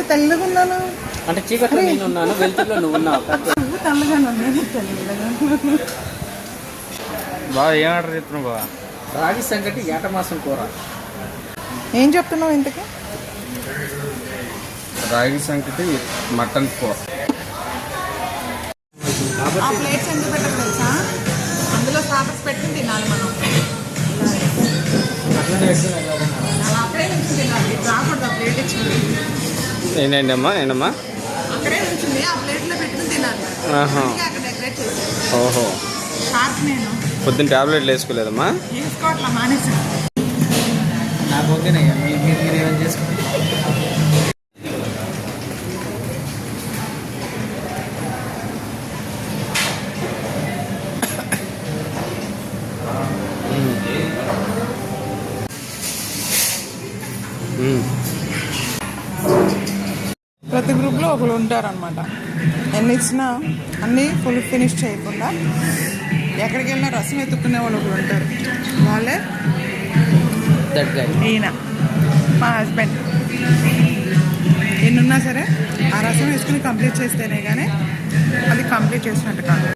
తెల్లగా ఉన్నాను అంటే చీకట్లో నేను ఉన్నాను, వెలుతురులో నువ్వు ఉన్నావు. నువ్వు తెల్లగా ఉన్నాను, తెల్లగా. బాగా ఏం ఆర్డర్ చేస్తున్నావు బాగా? రాగి సంగటి ఏట మాసం కూర. ఏం చెప్తున్నావు ఇంతకీ? రాగి సంగటి మటన్ కూర. ఆ ప్లేట్స్ ఎందుకు పెట్టారు తెలుసా? అందులో స్టార్టర్స్ పెట్టుకుని తినాలి మనం. అలా అక్కడే నుంచి తినాలి, రాకూడదు. ఆ ప్లేట్ ఇచ్చింది ఏంటమ్మా అక్కడే ఉంచింది, ఆ ప్లేట్లో పెట్టుకుని తినాలి. అక్కడ డెకరేట్ చేసి. ఓహో, షార్ప్. నేను పొద్దున్న టాబ్లెట్లు వేసుకోలేదమ్మా? వేసుకోవట్లా, మానేసాను. నాకు ఓకేనయ్యా, మీరు ఏమైనా చేసుకోండి. ప్రతి గ్రూప్లో ఒకరు ఉంటారనమాట. ఎన్ని ఇచ్చినా అన్నీ ఫుల్ ఫినిష్ చేయకుండా ఎక్కడికి వెళ్ళినా రసం ఎత్తుక్కునే వాళ్ళు ఒకరు ఉంటారు. వాళ్ళే ఈయన, మా హస్బెండ్. ఎన్నున్నా సరే ఆ రసం వేసుకుని కంప్లీట్ చేస్తేనే కానీ అది కంప్లీట్ చేసినట్టు కాదు.